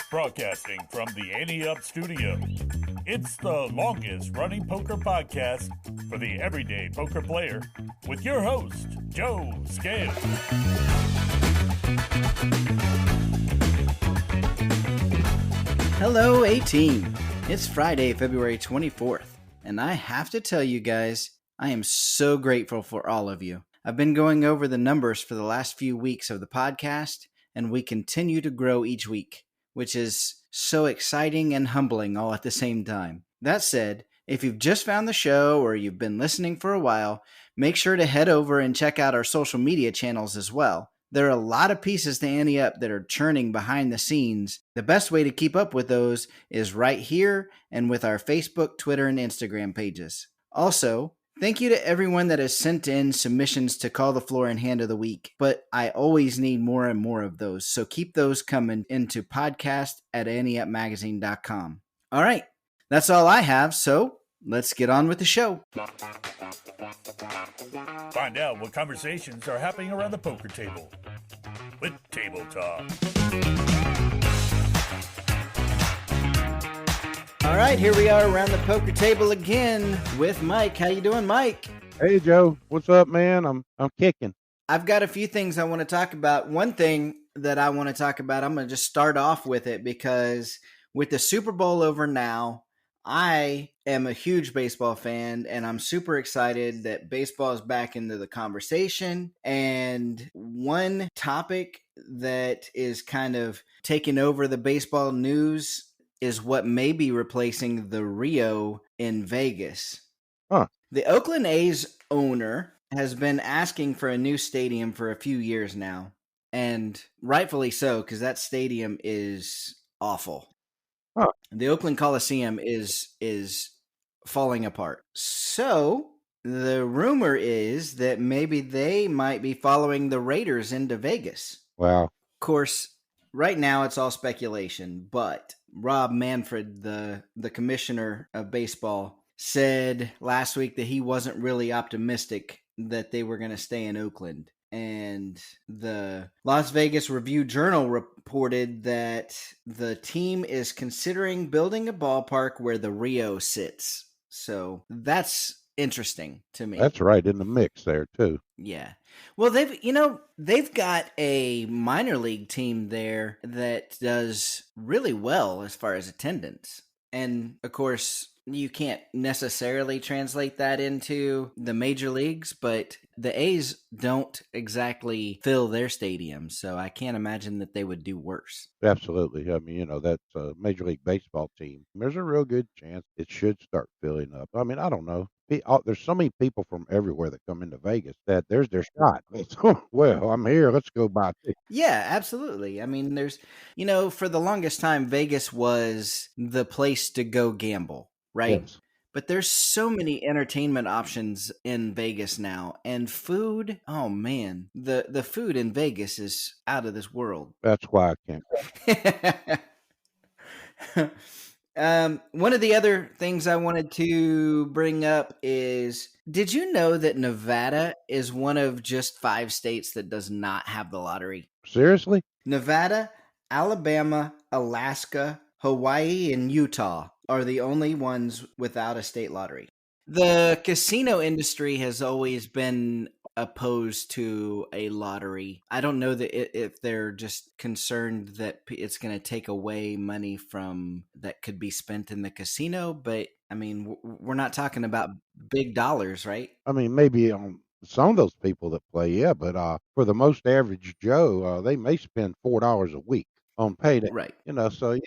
Broadcasting from the Ante Up studio. It's the longest running poker podcast for the everyday poker player with your host, Joe Scale. Hello, A-Team. It's Friday, February 24th, and I have to tell you guys, I am so grateful for all of you. I've been going over the numbers for the last few weeks of the podcast, and we continue to grow each week, which is so exciting and humbling all at the same time. That said, if you've just found the show or you've been listening for a while, make sure to head over and check out our social media channels as well. There are a lot of pieces to Ante Up that are churning behind the scenes. The best way to keep up with those is right here and with our Facebook, Twitter, and Instagram pages. Also, thank you to everyone that has sent in submissions to Call the Floor and Hand of the Week, but I always need more and more of those, so keep those coming into podcast@anteupmagazine.com. All right, that's all I have, so let's get on with the show. Find out what conversations are happening around the poker table with Table Talk. All right, here we are around the poker table again with Mike. How you doing, Mike? Hey, Joe. What's up, man? I'm kicking. I've got a few things I want to talk about. One thing that I want to talk about, I'm going to just start off with it because with the Super Bowl over now, I am a huge baseball fan, and I'm super excited that baseball is back into the conversation. And one topic that is kind of taking over the baseball news is what may be replacing the Rio in Vegas. Huh. The Oakland A's owner has been asking for a new stadium for a few years now, and rightfully so, because that stadium is awful. Huh. The Oakland Coliseum is falling apart. So the rumor is that maybe they might be following the Raiders into Vegas. Wow. Of course, right now it's all speculation, but Rob Manfred, the commissioner of baseball, said last week that he wasn't really optimistic that they were going to stay in Oakland. And the Las Vegas Review-Journal reported that the team is considering building a ballpark where the Rio sits. So that's interesting to me. That's right in the mix there, too. Yeah. Well, they've got a minor league team there that does really well as far as attendance. And of course, you can't necessarily translate that into the major leagues, but the A's don't exactly fill their stadium, so I can't imagine that they would do worse. Absolutely. I mean, that's a Major League Baseball team. There's a real good chance it should start filling up. I mean, I don't know. There's so many people from everywhere that come into Vegas that there's their shot. Well, I'm here. Let's go buy tickets. Yeah, absolutely. I mean, there's, for the longest time, Vegas was the place to go gamble, right? Yes. But there's so many entertainment options in Vegas now, and food. Oh man, the food in Vegas is out of this world. That's why I can't. One of the other things I wanted to bring up is, did you know that Nevada is one of just 5 states that does not have the lottery? Seriously? Nevada, Alabama, Alaska, Hawaii, and Utah are the only ones without a state lottery. The casino industry has always been opposed to a lottery. I don't know that if they're just concerned that it's going to take away money from that could be spent in the casino, but I mean, we're not talking about big dollars, right? I mean, maybe on some of those people that play, yeah, but for the most average Joe, they may spend $4 a week on payday. Right. So yeah,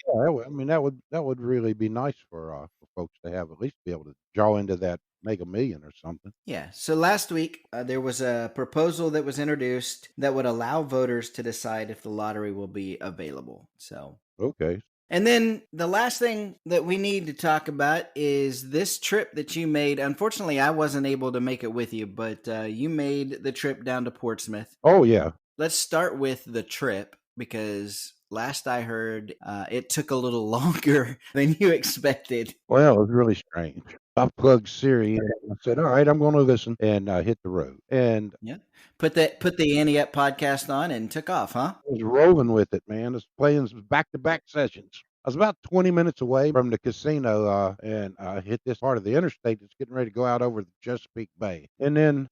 that would really be nice for folks to have at least be able to draw into that Mega Million or something. Yeah. So last week there was a proposal that was introduced that would allow voters to decide if the lottery will be available. So okay. And then the last thing that we need to talk about is this trip that you made. Unfortunately, I wasn't able to make it with you, but you made the trip down to Portsmouth. Oh yeah. Let's start with the trip because last I heard, it took a little longer than you expected. Well, it was really strange. I plugged Siri in. I said, "All right, I'm going to listen," and hit the road. And Yeah. Put the Ante Up podcast on and took off, huh? I was rolling with it, man. I was playing some back-to-back sessions. I was about 20 minutes away from the casino, and I hit this part of the interstate that's getting ready to go out over the Chesapeake Bay. And then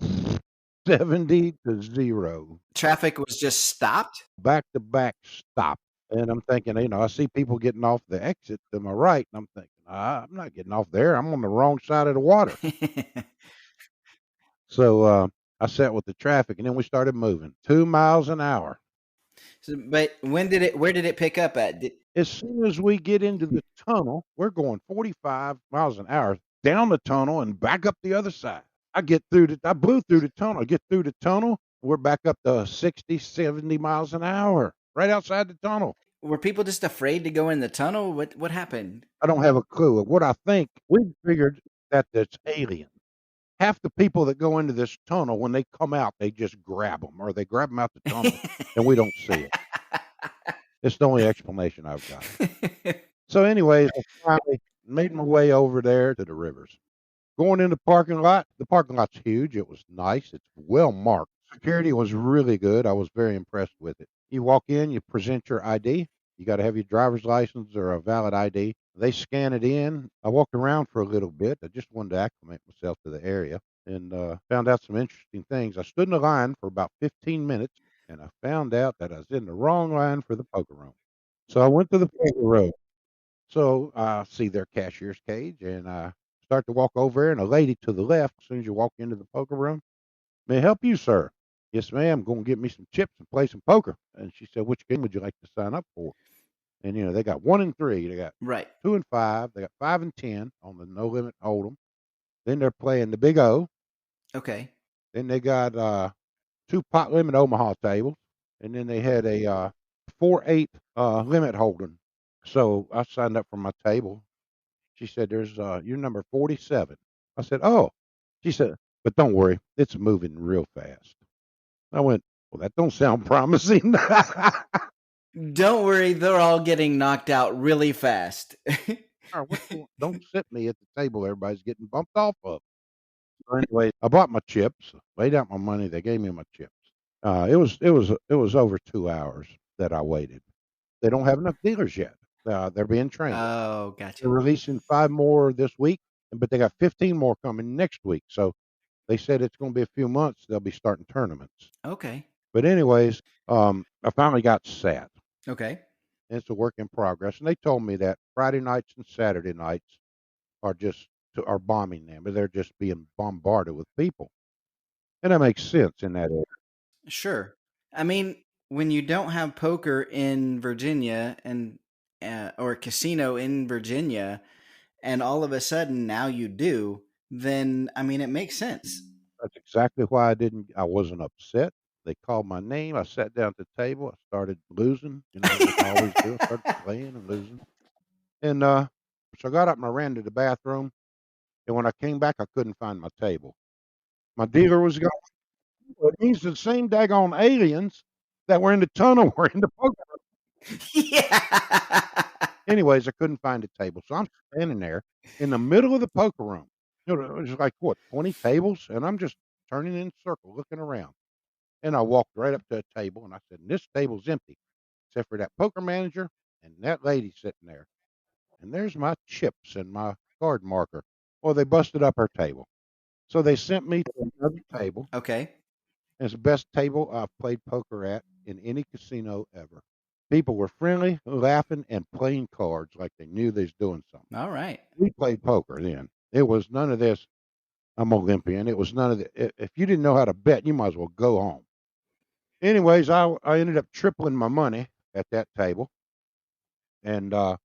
70 to 0. Traffic was just stopped. Back-to-back stop. And I'm thinking, I see people getting off the exit to my right, and I'm thinking, I'm not getting off there. I'm on the wrong side of the water. So I sat with the traffic, and then we started moving 2 miles an hour. But where did it pick up at? As soon as we get into the tunnel, we're going 45 miles an hour down the tunnel and back up the other side. I blew through the tunnel. I get through the tunnel, we're back up to 60, 70 miles an hour right outside the tunnel. Were people just afraid to go in the tunnel? What happened? I don't have a clue. What I think, we figured that it's alien. Half the people that go into this tunnel, when they come out, they just grab them, or they grab them out the tunnel, and we don't see it. It's the only explanation I've got. So anyways, I finally made my way over there to the rivers. Going in the parking lot, the parking lot's huge. It was nice. It's well marked. Security was really good. I was very impressed with it. You walk in, you present your ID. You got to have your driver's license or a valid ID. They scan it in. I walked around for a little bit. I just wanted to acclimate myself to the area and found out some interesting things. I stood in a line for about 15 minutes, and I found out that I was in the wrong line for the poker room. So I went to the poker room. So I see their cashier's cage, and I start to walk over there, and a lady to the left, as soon as you walk into the poker room, "May I help you, sir?" "Yes, ma'am. Going to get me some chips and play some poker." And she said, "Which game would you like to sign up for?" And, they got 1 and 3. They got Right. 2 and 5. They got 5 and 10 on the no limit hold'em. Then they're playing the Big O. Okay. Then they got 2 pot limit Omaha tables. And then they had a 4-8 limit hold'em. So I signed up for my table. She said, "You're number 47." I said, "Oh." She said, "But don't worry, it's moving real fast." I went, "Well, that don't sound promising." Don't worry, they're all getting knocked out really fast. Don't sit me at the table everybody's getting bumped off of. So anyway, I bought my chips, laid out my money. They gave me my chips. It was over 2 hours that I waited. They don't have enough dealers yet. They're being trained. Oh, They're gotcha. releasing 5 more this week, but they got 15 more coming next week. So they said it's going to be a few months. They'll be starting tournaments. Okay. But anyways, I finally got set. Okay. It's a work in progress, and they told me that Friday nights and Saturday nights are bombing them, but they're just being bombarded with people, and that makes sense in that area. Sure. I mean, when you don't have poker in Virginia and or a casino in Virginia, and all of a sudden now you do, then I mean it makes sense. That's exactly why I wasn't upset. They called my name. I sat down at the table. I started losing, like I always do. I started playing and losing. And so I got up and I ran to the bathroom. And when I came back, I couldn't find my table. My dealer was gone. Well, it means the same daggone aliens that were in the tunnel were in the poker. Yeah. Anyways, I couldn't find a table. So I'm standing there in the middle of the poker room. It was like, what, 20 tables? And I'm just turning in a circle, looking around. And I walked right up to a table and I said, "This table's empty, except for that poker manager and that lady sitting there. And there's my chips and my card marker." Well, they busted up her table. So they sent me to another table. Okay. It's the best table I've played poker at in any casino ever. People were friendly, laughing, and playing cards like they knew they was doing something. All right. We played poker then. It was none of this, "I'm Olympian." It was none of the, if you didn't know how to bet, you might as well go home. Anyways, I ended up tripling my money at that table. And then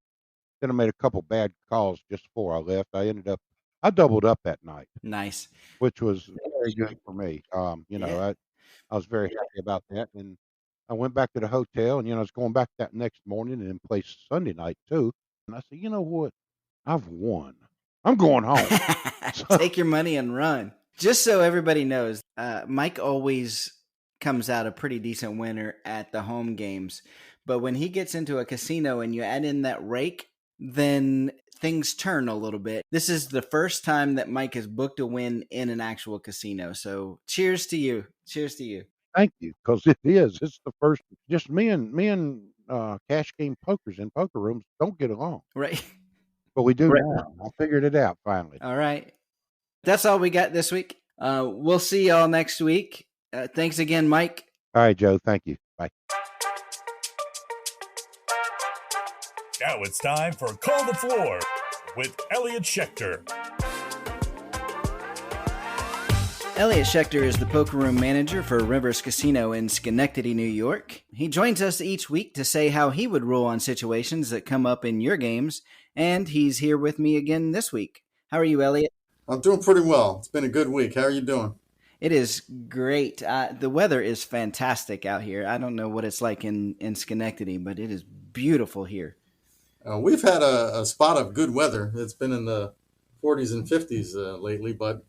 I made a couple bad calls just before I left. I doubled up that night, Nice. which was very good for me. Yeah. I was very happy about that. And I went back to the hotel, and I was going back that next morning and then play Sunday night too. And I said, "You know what? I've won. I'm going home." So, Take your money and run. Just so everybody knows, Mike always comes out a pretty decent winner at the home games. But when he gets into a casino and you add in that rake, then things turn a little bit. This is the first time that Mike has booked a win in an actual casino. So cheers to you. Cheers to you. Thank you, because it is. It's the first. Just me and cash game pokers in poker rooms don't get along, Right. but we do Right. now. I figured it out finally. All right. That's all we got this week. We'll see y'all next week. Thanks again, Mike. All right, Joe. Thank you. Bye. Now it's time for Call the Floor with Elliot Schechter. Elliot Schechter is the poker room manager for Rivers Casino in Schenectady, New York. He joins us each week to say how he would rule on situations that come up in your games, and he's here with me again this week. How are you, Elliot? I'm doing pretty well. It's been a good week. How are you doing? It is great. The weather is fantastic out here. I don't know what it's like in Schenectady, but it is beautiful here. We've had a spot of good weather. It's been in the 40s and 50s lately, but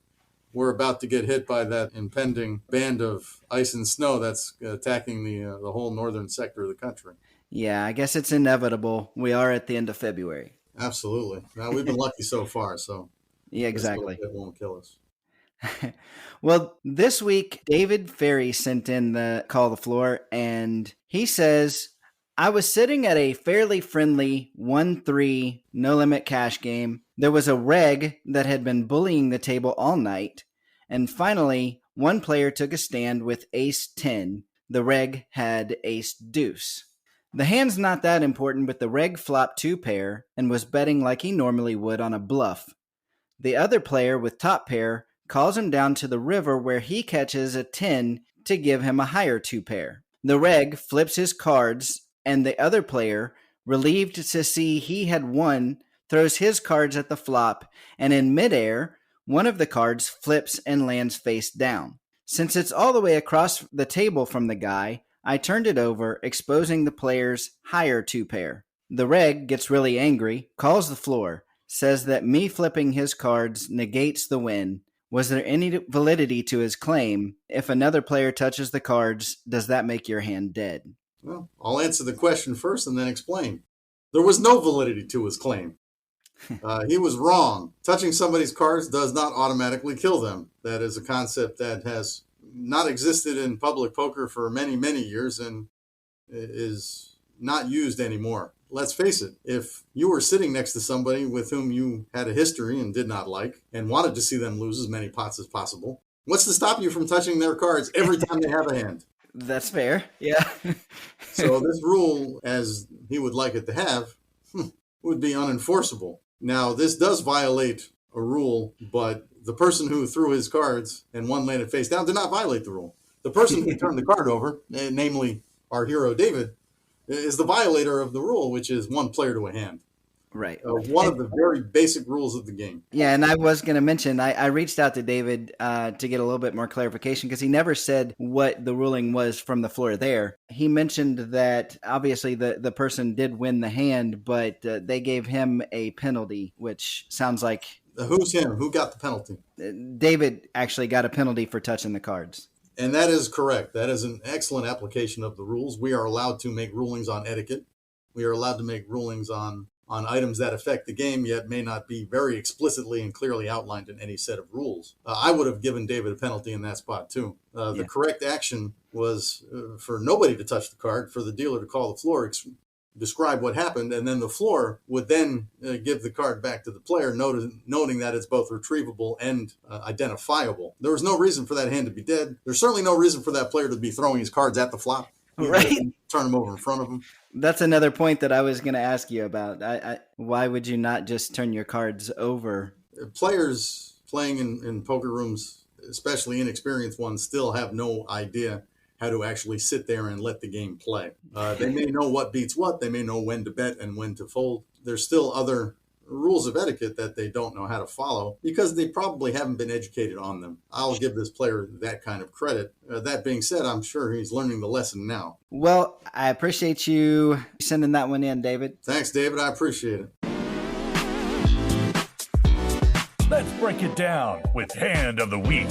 we're about to get hit by that impending band of ice and snow that's attacking the whole northern sector of the country. Yeah, I guess it's inevitable. We are at the end of February. Absolutely. Now, we've been lucky so far, so yeah, exactly. It won't kill us. Well, this week, David Ferry sent in the Call the Floor, and he says, I was sitting at a fairly friendly 1-3 no-limit cash game. There was a reg that had been bullying the table all night, and finally, one player took a stand with ace-10. The reg had ace-deuce. The hand's not that important, but the reg flopped 2-pair and was betting like he normally would on a bluff. The other player with top pair calls him down to the river where he catches a 10 to give him a higher 2-pair. The reg flips his cards, and the other player, relieved to see he had won, throws his cards at the flop, and in midair, one of the cards flips and lands face down. Since it's all the way across the table from the guy, I turned it over, exposing the player's higher 2-pair. The reg gets really angry, calls the floor, says that me flipping his cards negates the win. Was there any validity to his claim? If another player touches the cards, does that make your hand dead? Well, I'll answer the question first and then explain. There was no validity to his claim. He was wrong. Touching somebody's cards does not automatically kill them. That is a concept that has not existed in public poker for many, many years and is not used anymore. Let's face it, if you were sitting next to somebody with whom you had a history and did not like and wanted to see them lose as many pots as possible, what's to stop you from touching their cards every time they have a hand? That's fair. Yeah. So this rule, as he would like it to have, would be unenforceable. Now, this does violate a rule, but the person who threw his cards and one landed face down did not violate the rule. The person who turned the card over, namely our hero David, is the violator of the rule, which is one player to a hand. Right. One of the very basic rules of the game. Yeah, and I was going to mention, I reached out to David to get a little bit more clarification because he never said what the ruling was from the floor there. He mentioned that obviously the person did win the hand, but they gave him a penalty, which sounds like... Who's him? Who got the penalty? David actually got a penalty for touching the cards. And that is correct. That is an excellent application of the rules. We are allowed to make rulings on etiquette. We are allowed to make rulings on items that affect the game, yet may not be very explicitly and clearly outlined in any set of rules. I would have given David a penalty in that spot, too. The correct action was for nobody to touch the card, for the dealer to call the floor, describe what happened, and then the floor would then give the card back to the player, noting that it's both retrievable and identifiable. There was no reason for that hand to be dead. There's certainly no reason for that player to be throwing his cards at the flop. Right. Turn them over in front of him. That's another point that I was going to ask you about. Why would you not just turn your cards over? Players playing in poker rooms, especially inexperienced ones, still have no idea how to actually sit there and let the game play. They may know what beats what. They may know when to bet and when to fold. There's still other rules of etiquette that they don't know how to follow because they probably haven't been educated on them. I'll give this player that kind of credit. That being said, I'm sure he's learning the lesson now. Well, I appreciate you sending that one in, David. Thanks, David. I appreciate it. Let's break it down with Hand of the Week.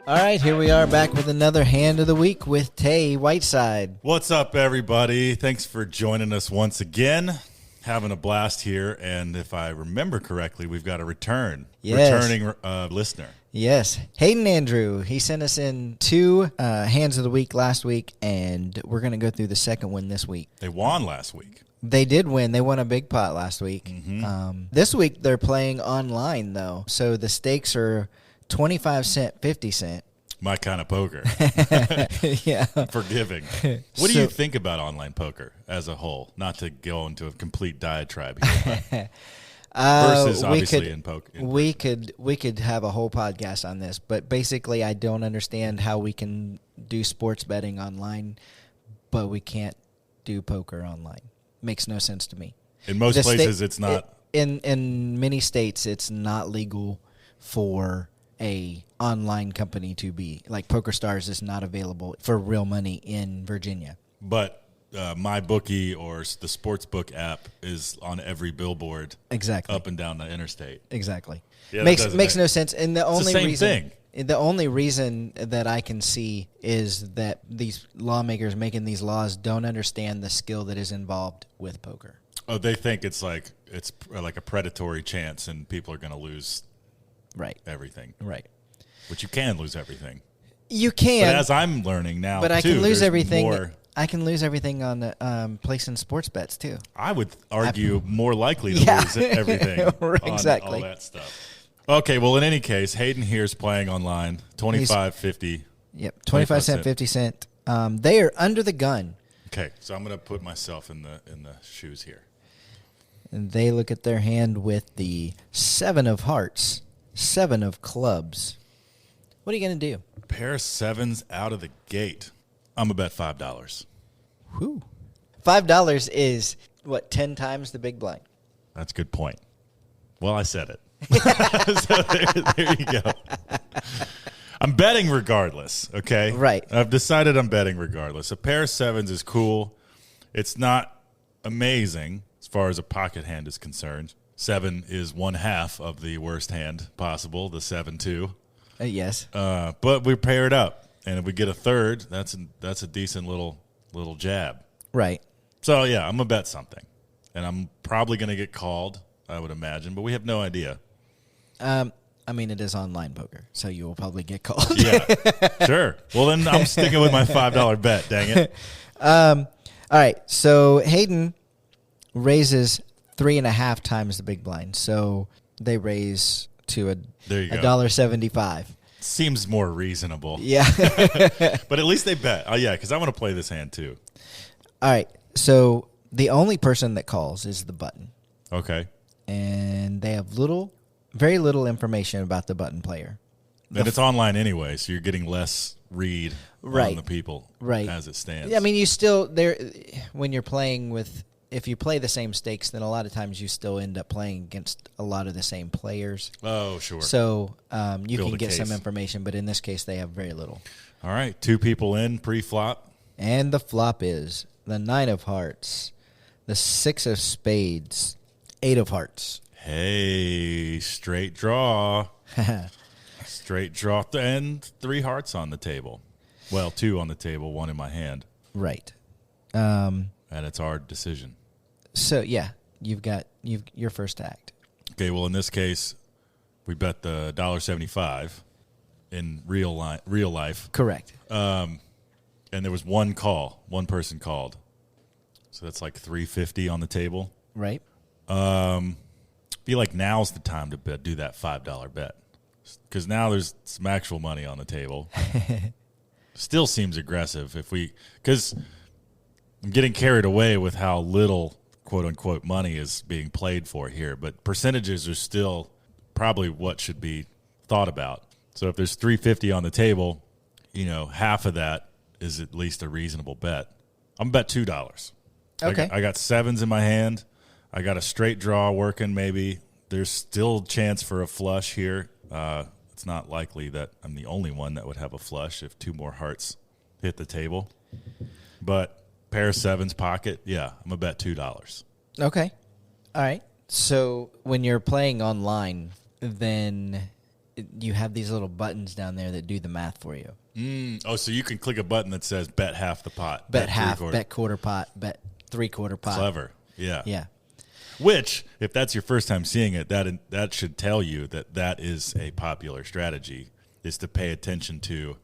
All right, here we are back with another Hand of the Week with Tay Whiteside. What's up, everybody? Thanks for joining us once again. Having a blast here, and if I remember correctly, we've got a returning listener. Yes, Hayden Andrew. He sent us in 2 Hands of the Week last week, and we're going to go through the second one this week. They won last week. They did win. They won a big pot last week. Mm-hmm. This week they're playing online, though, so the stakes are 25 cent, 50 cent. My kind of poker. Yeah. Forgiving. What do you think about online poker as a whole? Not to go into a complete diatribe here, versus obviously in poker. We could have a whole podcast on this, but basically I don't understand how we can do sports betting online, but we can't do poker online. Makes no sense to me. In most places, it's not. In many states, it's not legal for a online company to be like PokerStars is not available for real money in Virginia. But my bookie or the sportsbook app is on every billboard, exactly, up and down the interstate. Exactly, yeah, makes no sense. And the only reason that I can see is that these lawmakers making these laws don't understand the skill that is involved with poker. Oh, they think it's like a predatory chance, and people are going to lose. Right. Everything. Right. But you can lose everything. You can. But as I'm learning now, but I can lose everything. More, I can lose everything on placing sports bets too. I would argue more likely to lose everything. Exactly. On all that stuff. Okay. Well, in any case, Hayden here is playing online. 25.50. Yep. 25 cent, 50 cent. They are under the gun. Okay. So I'm going to put myself in the shoes here. And they look at their hand with the 7 of hearts. 7 of clubs. What are you going to do? Pair of sevens out of the gate. I'm going to bet $5. Whew. $5 is, 10 times the big blind? That's a good point. Well, I said it. So there you go. I'm betting regardless, okay? Right. I've decided I'm betting regardless. A pair of sevens is cool. It's not amazing as far as a pocket hand is concerned. 7 is 1/2 of the worst hand possible, the 7-2. Yes. But we pair it up, and if we get a third, that's a decent little jab. Right. So yeah, I'm gonna bet something, and I'm probably gonna get called, I would imagine, but we have no idea. I mean, it is online poker, so you will probably get called. Yeah, sure. Well, then I'm sticking with my $5 bet. Dang it. All right. So Hayden raises 3.5 times the big blind, so they raise to $1.75. Seems more reasonable. Yeah. But at least they bet. Oh yeah, because I want to play this hand too. All right. So the only person that calls is the button. Okay. And they have very little information about the button player. And it's online anyway, so you're getting less read on the people as it stands. Yeah, I mean, you still when you're playing with. If you play the same stakes, then a lot of times you still end up playing against a lot of the same players. Oh, sure. So you can get some information, but in this case, they have very little. All right, 2 people in pre-flop. And the flop is the 9 of hearts, the 6 of spades, 8 of hearts. Hey, straight draw. Straight draw, and 3 hearts on the table. Well, 2 on the table, 1 in my hand. Right. And it's our decision. So, yeah, you've got your first act. Okay, well, in this case, we bet the $1.75 in real life. Correct. And there was one person called. So that's like $3.50 on the table. Right. Feel like now's the time to do that $5 bet. Because now there's some actual money on the table. Still seems aggressive because I'm getting carried away with how little, quote unquote, money is being played for here. But percentages are still probably what should be thought about. So if there's $3.50 on the table, half of that is at least a reasonable bet. I'm bet $2. Okay. I got sevens in my hand. I got a straight draw working maybe. There's still a chance for a flush here. It's not likely that I'm the only one that would have a flush if 2 more hearts hit the table. But pair of sevens pocket, yeah, I'm going to bet $2. Okay. All right. So when you're playing online, then you have these little buttons down there that do the math for you. Oh, so you can click a button that says bet half the pot. Bet half, three-quarter. bet quarter pot, bet three-quarter pot. Clever. Yeah. Yeah. Which, if that's your first time seeing it, that should tell you that is a popular strategy, is to pay attention to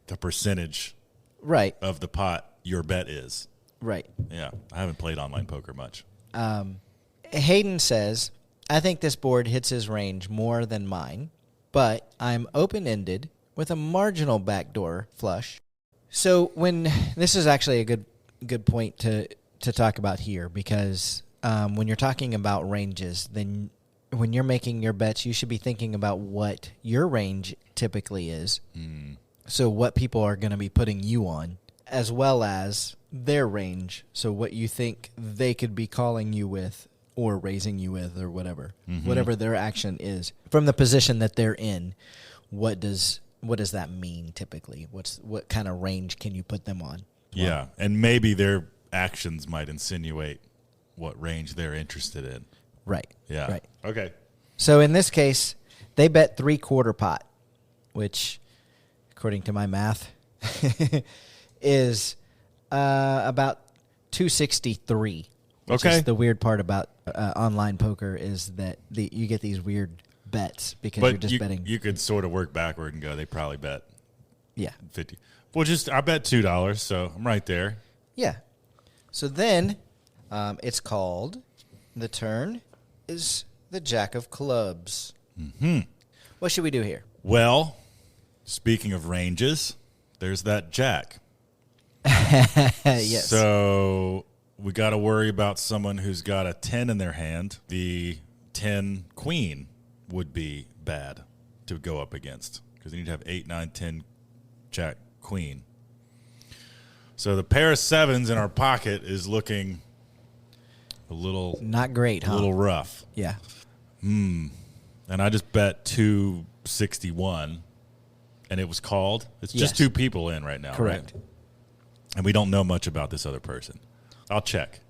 the percentage Right. of the pot your bet is. Right. Yeah. I haven't played online poker much. Hayden says, I think this board hits his range more than mine, but I'm open-ended with a marginal backdoor flush. So this is actually a good point to talk about here, because when you're talking about ranges, then when you're making your bets, you should be thinking about what your range typically is. So what people are going to be putting you on, as well as their range. So what you think they could be calling you with or raising you with or whatever. Whatever their action is. From the position that they're in, what does that mean typically? What kind of range can you put them on? Yeah, and maybe their actions might insinuate what range they're interested in. Right. Yeah. Right. Okay. So in this case, they bet three-quarter pot, which, according to my math, is about 263. Which Okay. is the weird part about online poker is that you get these weird bets because you're just betting. You could sort of work backward and go, they probably bet Yeah. 50. Well, I bet $2, so I'm right there. Yeah. So then it's called, the turn is the Jack of Clubs. What should we do here? Well, speaking of ranges, there's that Jack. Yes. So we got to worry about someone who's got a 10 in their hand. The 10 queen would be bad to go up against because you need to have 8, 9, 10 Jack queen. So the pair of sevens in our pocket is looking a little Not great, huh? a little rough. Yeah. And I just bet 261 and it was called. It's just Yes. two people in right now, Correct. right? And we don't know much about this other person. I'll check.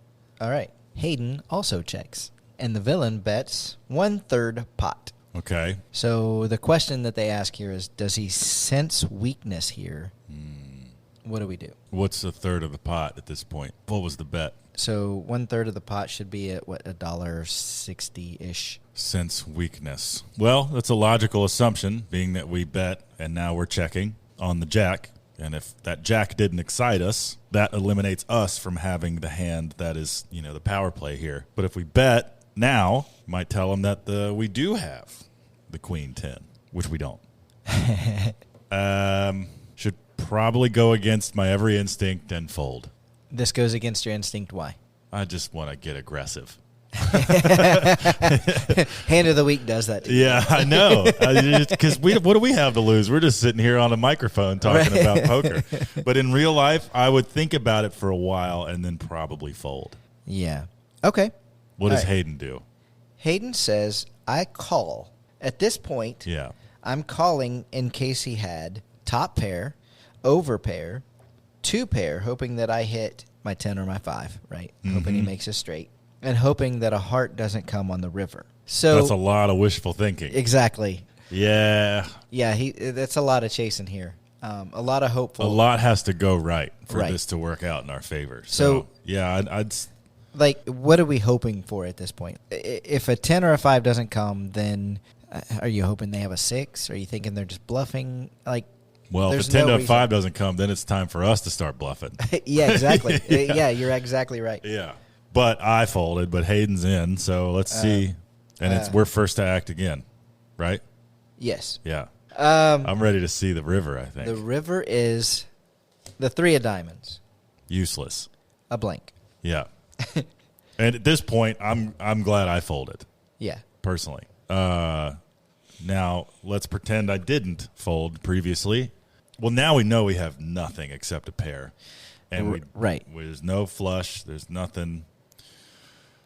All right. Hayden also checks. And the villain bets 1/3 pot. Okay. So the question that they ask here is, does he sense weakness here? What do we do? What's a third of the pot at this point? What was the bet? So 1/3 of the pot should be at what, $1.60-ish. Sense weakness. Well, that's a logical assumption, being that we bet and now we're checking on the Jack. And if that Jack didn't excite us, that eliminates us from having the hand that is, the power play here. But if we bet now, might tell them that we do have the Queen 10, which we don't. Should probably go against my every instinct and fold. This goes against your instinct. Why? I just want to get aggressive. Hand of the week does that to you. Yeah, I know. Because what do we have to lose? We're just sitting here on a microphone talking about poker. But in real life, I would think about it for a while and then probably fold. Yeah. Okay. What does All right. Hayden do? Hayden says, I call. At this point, Yeah. I'm calling in case he had top pair, over pair, 2 pair, hoping that I hit my 10 or my 5, right? Hoping he makes a straight. And hoping that a heart doesn't come on the river. So That's a lot of wishful thinking. exactly. Yeah. Yeah, that's a lot of chasing here. A lot of hopeful. A lot has to go right for Right. this to work out in our favor. So- yeah, I'd Like, what are we hoping for at this point? If a 10 or a 5 doesn't come, then are you hoping they have a 6? Are you thinking they're just bluffing? Like, well, if there's a 10 no to a reason. 5 doesn't come, then it's time for us to start bluffing. Yeah, exactly. Yeah. Yeah, you're exactly right. Yeah. But I folded, but Hayden's in, so let's see. And we're first to act again, right? Yes. Yeah. I'm ready to see the river, I think. The river is the 3 of diamonds, Useless. a blank. Yeah. And at this point, I'm glad I folded, Yeah. personally. Now, let's pretend I didn't fold previously. Well, now we know we have nothing except a pair. And Right. there's no flush. There's nothing.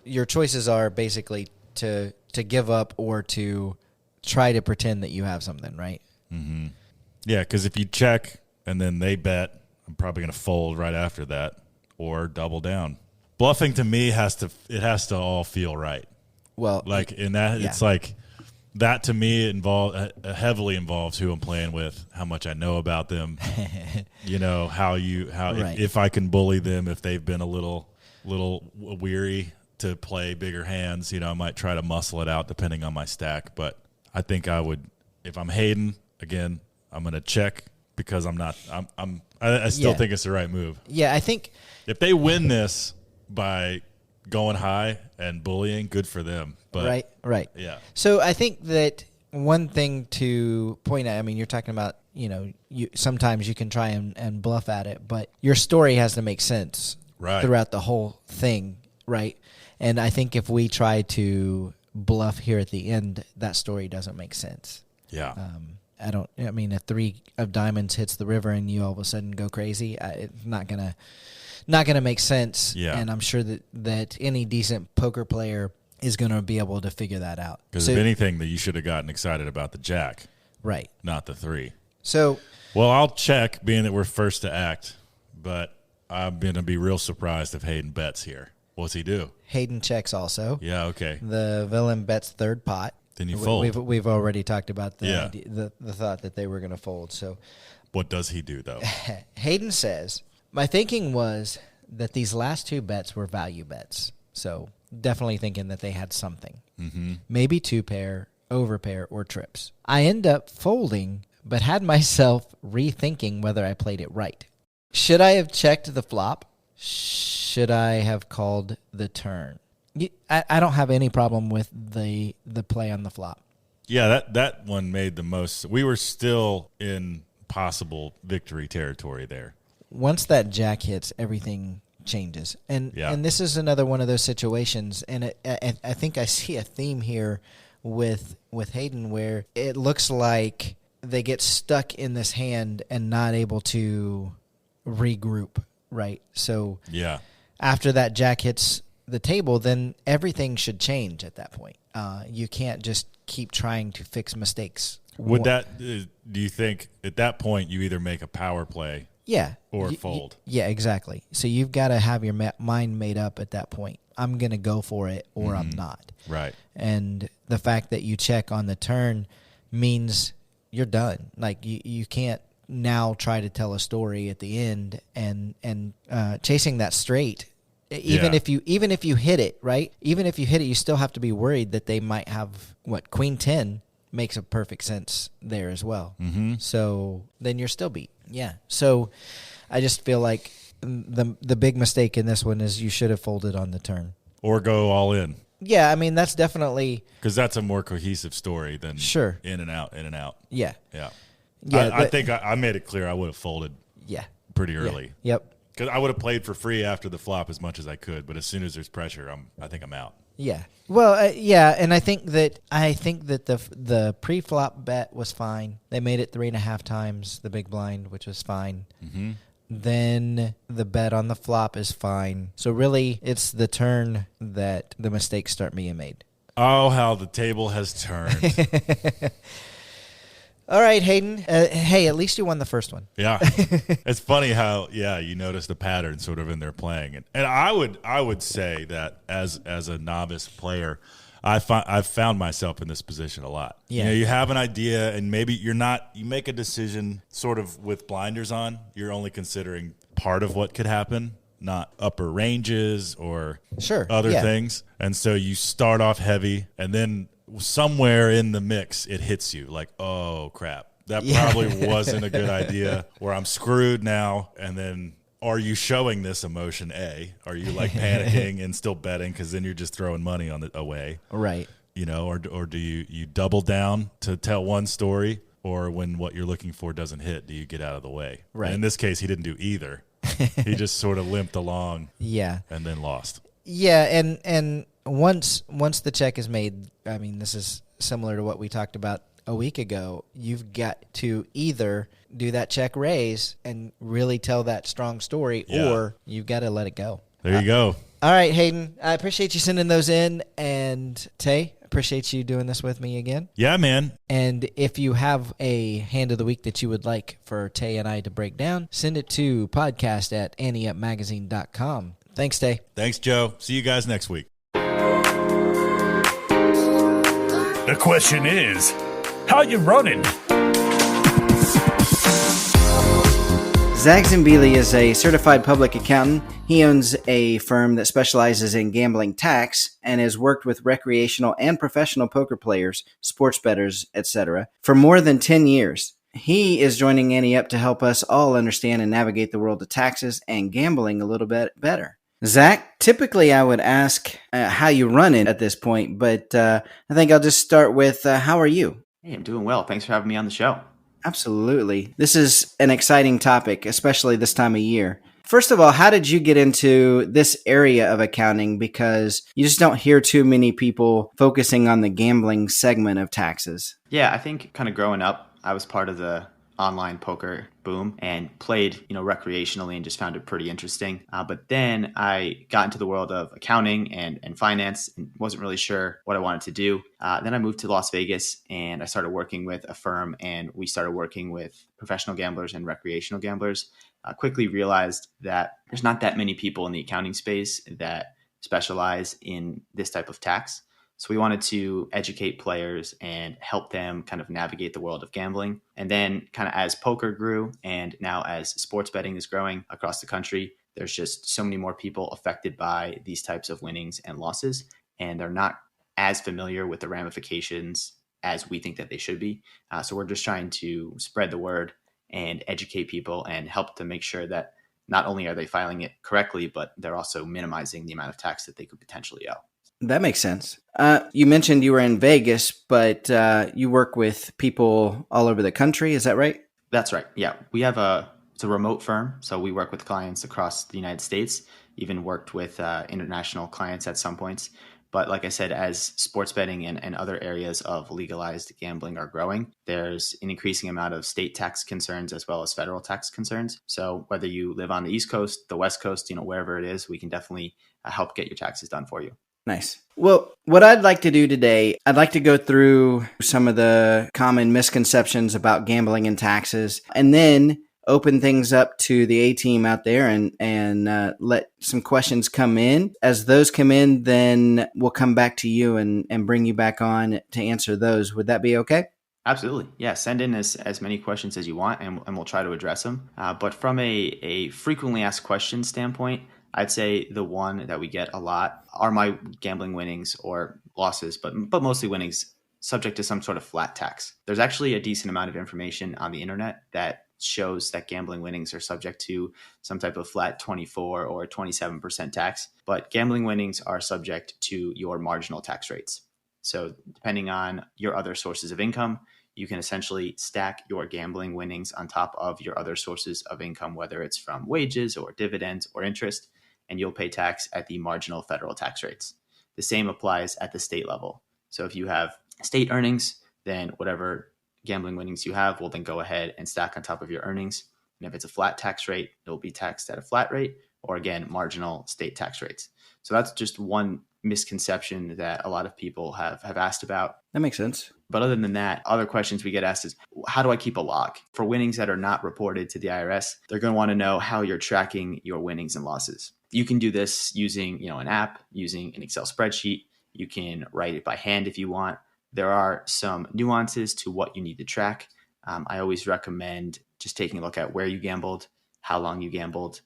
Your choices are basically to give up or to try to pretend that you have something, right? Yeah, because if you check and then they bet, I'm probably going to fold right after that or double down. Bluffing to me has to all feel right. Well, Like in that, Yeah. it's like that to me heavily involves who I'm playing with, how much I know about them, Right. if I can bully them, if they've been a little weary to play bigger hands, I might try to muscle it out depending on my stack. But I think I would, if I'm Hayden, again, I'm going to check because I still think it's the right move. Yeah, I think if they win this by going high and bullying, good for them. But right. Yeah. So I think that one thing to point out, I mean, you're talking about, sometimes you can try and bluff at it, but your story has to make sense throughout the whole thing, right? And I think if we try to bluff here at the end, that story doesn't make sense. Yeah. A 3 of diamonds hits the river and you all of a sudden go crazy. It's not gonna make sense. Yeah. And I'm sure that any decent poker player is going to be able to figure that out. Because if anything, that you should have gotten excited about the jack, right? Not the 3. So, well, I'll check, being that we're first to act, but I'm going to be real surprised if Hayden bets here. What's he do? Hayden checks also. Yeah, okay. The villain bets third pot. Then you fold. We've already talked about the thought that they were going to fold. So, what does he do though? Hayden says, "My thinking was that these last 2 bets were value bets. So, definitely thinking that they had something. Mm-hmm. Maybe 2-pair, overpair, or trips. I end up folding, but had myself rethinking whether I played it right. Should I have checked the flop? Should I have called the turn? I don't have any problem with the play on the flop. Yeah, that one made the most. We were still in possible victory territory there. Once that jack hits, everything changes. And this is another one of those situations, and I think I see a theme here with Hayden where it looks like they get stuck in this hand and not able to regroup, right? So after that jack hits the table, then everything should change at that point. You can't just keep trying to fix mistakes. Do you think at that point you either make a power play or fold? Yeah, exactly. So you've got to have your mind made up at that point. I'm going to go for it or I'm not. Right. And the fact that you check on the turn means you're done. Like you can't now try to tell a story at the end and chasing that straight. Even if you hit it, right? Even if you hit it, you still have to be worried that they might have Queen 10 makes a perfect sense there as well. Mm-hmm. So then you're still beat. Yeah. So I just feel like the big mistake in this one is you should have folded on the turn or go all in. Yeah, I mean that's definitely because that's a more cohesive story than in and out, in and out. Yeah. I think I made it clear I would have folded. Yeah. Pretty early. Yeah. Yep. Because I would have played for free after the flop as much as I could, but as soon as there's pressure, I think I'm out. Yeah. Well, and I think that the pre-flop bet was fine. They made it 3.5 times the big blind, which was fine. Mm-hmm. Then the bet on the flop is fine. So really, it's the turn that the mistakes start being made. Oh, how the table has turned. All right, Hayden. Hey, at least you won the first one. Yeah. It's funny how, you notice the pattern sort of in their playing. And I would say that as a novice player, I've found myself in this position a lot. Yeah. You have an idea and maybe you make a decision sort of with blinders on. You're only considering part of what could happen, not upper ranges or other things. And so you start off heavy and then somewhere in the mix it hits you like, oh crap, that probably wasn't a good idea, or I'm screwed now. And then are you showing this emotion? Are you like panicking and still betting because then you're just throwing money on away, right? Or do you double down to tell one story, or when what you're looking for doesn't hit, do you get out of the way? Right. And in this case he didn't do either. He just sort of limped along and then lost. And once the check is made, I mean, this is similar to what we talked about a week ago. You've got to either do that check raise and really tell that strong story, or you've got to let it go. There you go. All right, Hayden, I appreciate you sending those in. And Tay, appreciate you doing this with me again. Yeah, man. And if you have a hand of the week that you would like for Tay and I to break down, send it to podcast@anteupmagazine.com. Thanks, Tay. Thanks, Joe. See you guys next week. The question is, how you running? Zach Zambili is a certified public accountant. He owns a firm that specializes in gambling tax and has worked with recreational and professional poker players, sports bettors, etc. for more than 10 years. He is joining Annie up to help us all understand and navigate the world of taxes and gambling a little bit better. Zach, typically I would ask how you run it at this point, but I think I'll just start with how are you? Hey, I'm doing well. Thanks for having me on the show. Absolutely. This is an exciting topic, especially this time of year. First of all, how did you get into this area of accounting? Because you just don't hear too many people focusing on the gambling segment of taxes. Yeah, I think kind of growing up, I was part of the online poker boom and played, recreationally and just found it pretty interesting. But then I got into the world of accounting and finance and wasn't really sure what I wanted to do. Then I moved to Las Vegas and I started working with a firm, and we started working with professional gamblers and recreational gamblers. Quickly realized that there's not that many people in the accounting space that specialize in this type of tax. So we wanted to educate players and help them kind of navigate the world of gambling. And then kind of as poker grew and now as sports betting is growing across the country, there's just so many more people affected by these types of winnings and losses. And they're not as familiar with the ramifications as we think that they should be. So we're just trying to spread the word and educate people and help to make sure that not only are they filing it correctly, but they're also minimizing the amount of tax that they could potentially owe. That makes sense. You mentioned you were in Vegas, but you work with people all over the country. Is that right? That's right. Yeah. It's a remote firm. So we work with clients across the United States, even worked with international clients at some points. But like I said, as sports betting and other areas of legalized gambling are growing, there's an increasing amount of state tax concerns as well as federal tax concerns. So whether you live on the East Coast, the West Coast, wherever it is, we can definitely help get your taxes done for you. Nice. Well, what I'd like to do today, I'd like to go through some of the common misconceptions about gambling and taxes, and then open things up to the A-team out there and let some questions come in. As those come in, then we'll come back to you and bring you back on to answer those. Would that be okay? Absolutely. Yeah. Send in as many questions as you want, and we'll try to address them. But from a frequently asked questions standpoint, I'd say the one that we get a lot are my gambling winnings or losses, but mostly winnings subject to some sort of flat tax. There's actually a decent amount of information on the internet that shows that gambling winnings are subject to some type of flat 24 or 27% tax, but gambling winnings are subject to your marginal tax rates. So depending on your other sources of income, you can essentially stack your gambling winnings on top of your other sources of income, whether it's from wages or dividends or interest, and you'll pay tax at the marginal federal tax rates. The same applies at the state level. So if you have state earnings, then whatever gambling winnings you have will then go ahead and stack on top of your earnings. And if it's a flat tax rate, it will be taxed at a flat rate, or again, marginal state tax rates. So that's just one misconception that a lot of people have asked about. That makes sense. But other than that, other questions we get asked is, how do I keep a log? For winnings that are not reported to the IRS, they're going to want to know how you're tracking your winnings and losses. You can do this using, an app, using an Excel spreadsheet. You can write it by hand if you want. There are some nuances to what you need to track. I always recommend just taking a look at where you gambled, how long you gambled,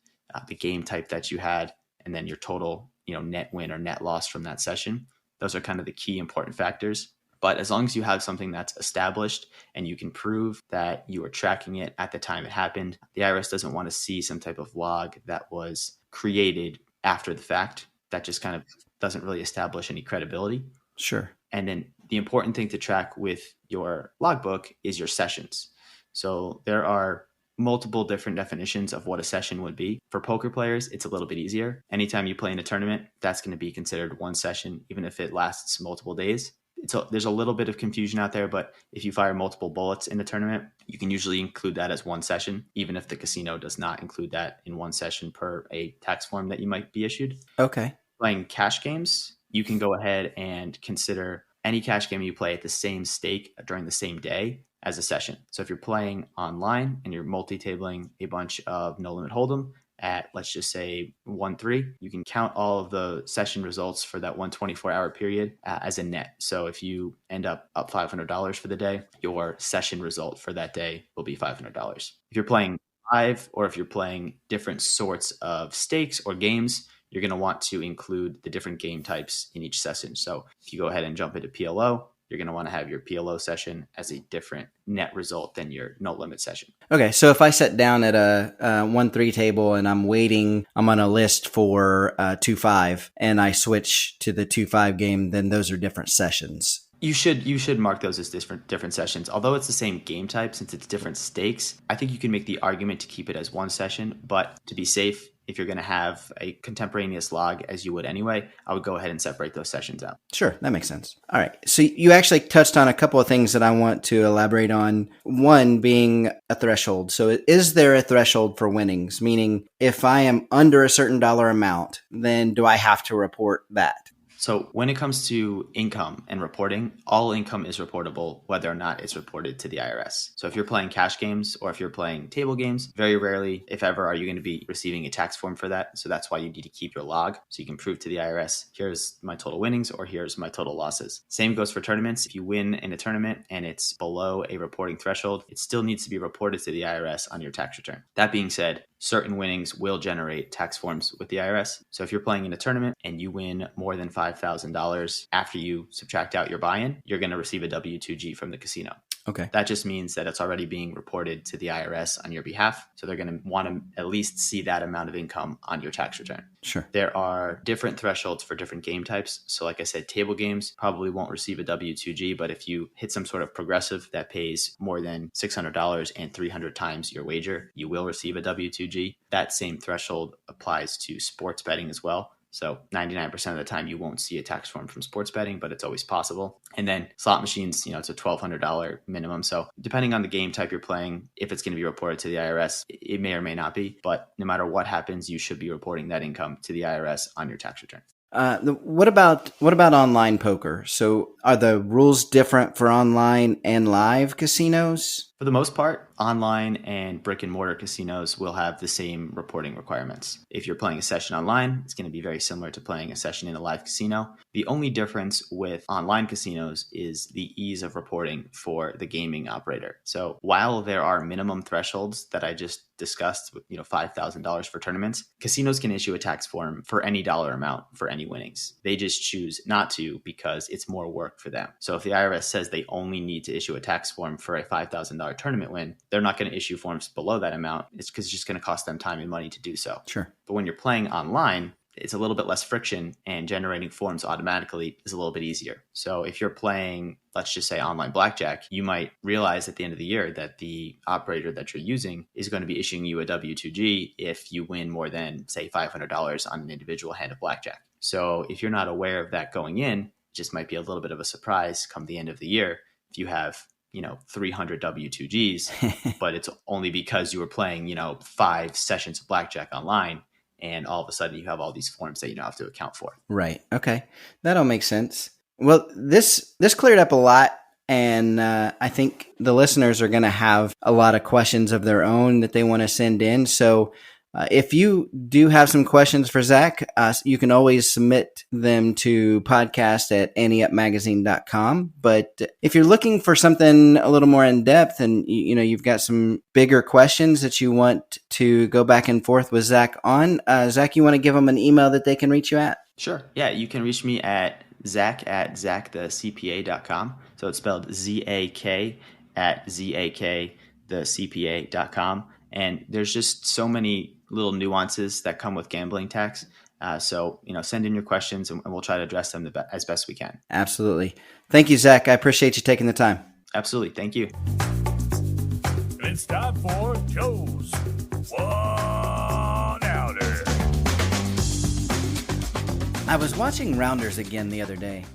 the game type that you had, and then your total, net win or net loss from that session. Those are kind of the key important factors. But as long as you have something that's established and you can prove that you were tracking it at the time it happened, the IRS doesn't want to see some type of log that was created after the fact. That just kind of doesn't really establish any credibility. Sure. And then the important thing to track with your logbook is your sessions. So there are multiple different definitions of what a session would be. For poker players, it's a little bit easier. Anytime you play in a tournament, that's going to be considered one session, even if it lasts multiple days. There's a little bit of confusion out there, but if you fire multiple bullets in the tournament, you can usually include that as one session, even if the casino does not include that in one session per a tax form that you might be issued. Okay. Playing cash games, you can go ahead and consider any cash game you play at the same stake during the same day as a session. So if you're playing online and you're multi-tabling a bunch of no limit hold'em at, let's just say 1-3, you can count all of the session results for that 124-hour period as a net. So if you end up $500 for the day, your session result for that day will be $500. If you're playing live, or if you're playing different sorts of stakes or games, you're going to want to include the different game types in each session. So if you go ahead and jump into PLO, you're going to want to have your PLO session as a different net result than your no limit session. Okay, so if I sit down at a 1-3 table and I'm on a list for 2-5, and I switch to the 2-5 game, then those are different sessions. You should mark those as different sessions. Although it's the same game type, since it's different stakes, I think you can make the argument to keep it as one session. But to be safe, if you're going to have a contemporaneous log as you would anyway, I would go ahead and separate those sessions out. Sure, that makes sense. All right. So you actually touched on a couple of things that I want to elaborate on. One being a threshold. So is there a threshold for winnings? Meaning if I am under a certain dollar amount, then do I have to report that? So when it comes to income and reporting, all income is reportable, whether or not it's reported to the IRS. So if you're playing cash games or if you're playing table games, very rarely, if ever, are you going to be receiving a tax form for that. So that's why you need to keep your log so you can prove to the IRS, here's my total winnings or here's my total losses. Same goes for tournaments. If you win in a tournament and it's below a reporting threshold, it still needs to be reported to the IRS on your tax return. That being said, certain winnings will generate tax forms with the IRS. So if you're playing in a tournament and you win more than $5,000 after you subtract out your buy-in, you're going to receive a W-2G from the casino. Okay. That just means that it's already being reported to the IRS on your behalf. So they're going to want to at least see that amount of income on your tax return. Sure. There are different thresholds for different game types. So like I said, table games probably won't receive a W-2G, but if you hit some sort of progressive that pays more than $600 and 300 times your wager, you will receive a W-2G. That same threshold applies to sports betting as well. So 99% of the time you won't see a tax form from sports betting, but it's always possible. And then slot machines, it's a $1,200 minimum. So depending on the game type you're playing, if it's going to be reported to the IRS, it may or may not be. But no matter what happens, you should be reporting that income to the IRS on your tax return. What about online poker? So are the rules different for online and live casinos? For the most part, online and brick and mortar casinos will have the same reporting requirements. If you're playing a session online, it's going to be very similar to playing a session in a live casino. The only difference with online casinos is the ease of reporting for the gaming operator. So while there are minimum thresholds that I just discussed, $5,000 for tournaments, casinos can issue a tax form for any dollar amount for any winnings. They just choose not to because it's more work for them. So if the IRS says they only need to issue a tax form for a $5,000 tournament win, they're not going to issue forms below that amount. It's because it's just going to cost them time and money to do so. Sure. But when you're playing online, it's a little bit less friction and generating forms automatically is a little bit easier. So if you're playing, let's just say online blackjack, you might realize at the end of the year that the operator that you're using is going to be issuing you a W-2G if you win more than, say, $500 on an individual hand of blackjack. So if you're not aware of that going in, it just might be a little bit of a surprise come the end of the year if you have 300 W-2Gs, but it's only because you were playing, 5 sessions of blackjack online, and all of a sudden you have all these forms that you don't have to account for. Right. Okay. That all makes sense. Well, this cleared up a lot, and I think the listeners are going to have a lot of questions of their own that they want to send in. So if you do have some questions for Zach, you can always submit them to podcast@anteupmagazine.com. But if you're looking for something a little more in depth and you've got some bigger questions that you want to go back and forth with Zach on, Zach, you want to give them an email that they can reach you at? Sure. Yeah, you can reach me at zach@zachthecpa.com. So it's spelled ZAK@ZAKthecpa.com. And there's just so many little nuances that come with gambling tax. So send in your questions and we'll try to address them as best we can. Absolutely. Thank you, Zach. I appreciate you taking the time. Absolutely. Thank you. It's time for Joe's One Outer. I was watching Rounders again the other day.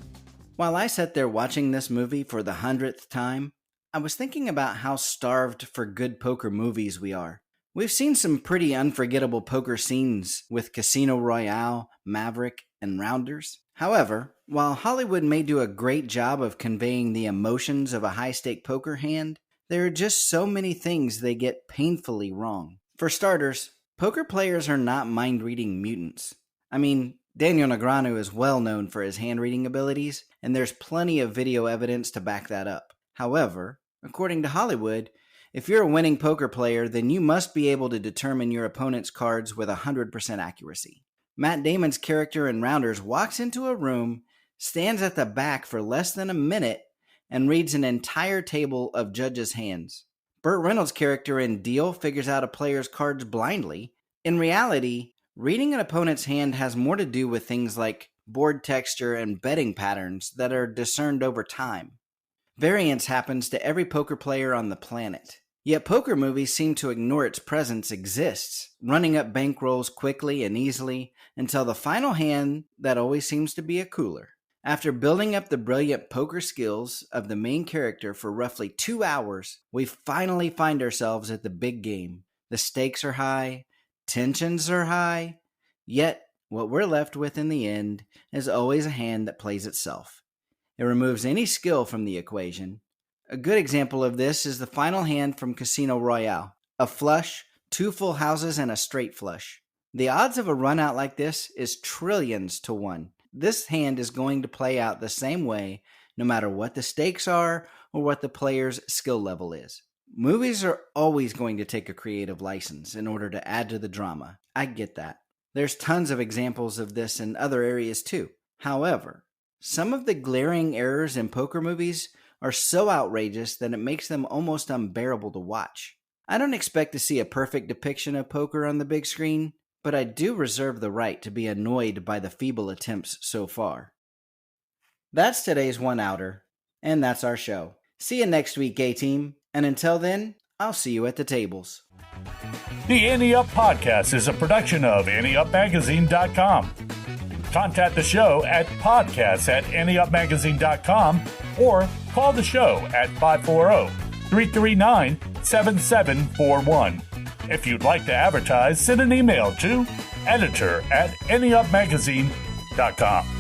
While I sat there watching this movie for the 100th time, I was thinking about how starved for good poker movies we are. We've seen some pretty unforgettable poker scenes with Casino Royale, Maverick, and Rounders. However, while Hollywood may do a great job of conveying the emotions of a high-stake poker hand, there are just so many things they get painfully wrong. For starters, Poker players are not mind-reading mutants. I mean, Daniel Negreanu is well known for his hand-reading abilities, and there's plenty of video evidence to back that up. However, according to Hollywood, if you're a winning poker player, then you must be able to determine your opponent's cards with 100% accuracy. Matt Damon's character in Rounders walks into a room, stands at the back for less than a minute, and reads an entire table of judges' hands. Burt Reynolds' character in Deal figures out a player's cards blindly. In reality, reading an opponent's hand has more to do with things like board texture and betting patterns that are discerned over time. Variance happens to every poker player on the planet. Yet poker movies seem to ignore its presence exists, running up bankrolls quickly and easily until the final hand that always seems to be a cooler. After building up the brilliant poker skills of the main character for roughly 2 hours, we finally find ourselves at the big game. The stakes are high, tensions are high, yet what we're left with in the end is always a hand that plays itself. It removes any skill from the equation. A good example of this is the final hand from Casino Royale, a flush, 2 full houses, and a straight flush. The odds of a run out like this is trillions to 1. This hand is going to play out the same way no matter what the stakes are or what the player's skill level is. Movies are always going to take a creative license in order to add to the drama. I get that. There's tons of examples of this in other areas too. However, some of the glaring errors in poker movies are so outrageous that it makes them almost unbearable to watch. I don't expect to see a perfect depiction of poker on the big screen, but I do reserve the right to be annoyed by the feeble attempts so far. That's today's one-outer, and that's our show. See you next week, A-Team, and until then, I'll see you at the tables. The Ante Up Podcast is a production of AnteUpMagazine.com. Contact the show at podcasts@AnteUpMagazine.com or call the show at 540-339-7741. If you'd like to advertise, send an email to editor@AnteUpMagazine.com.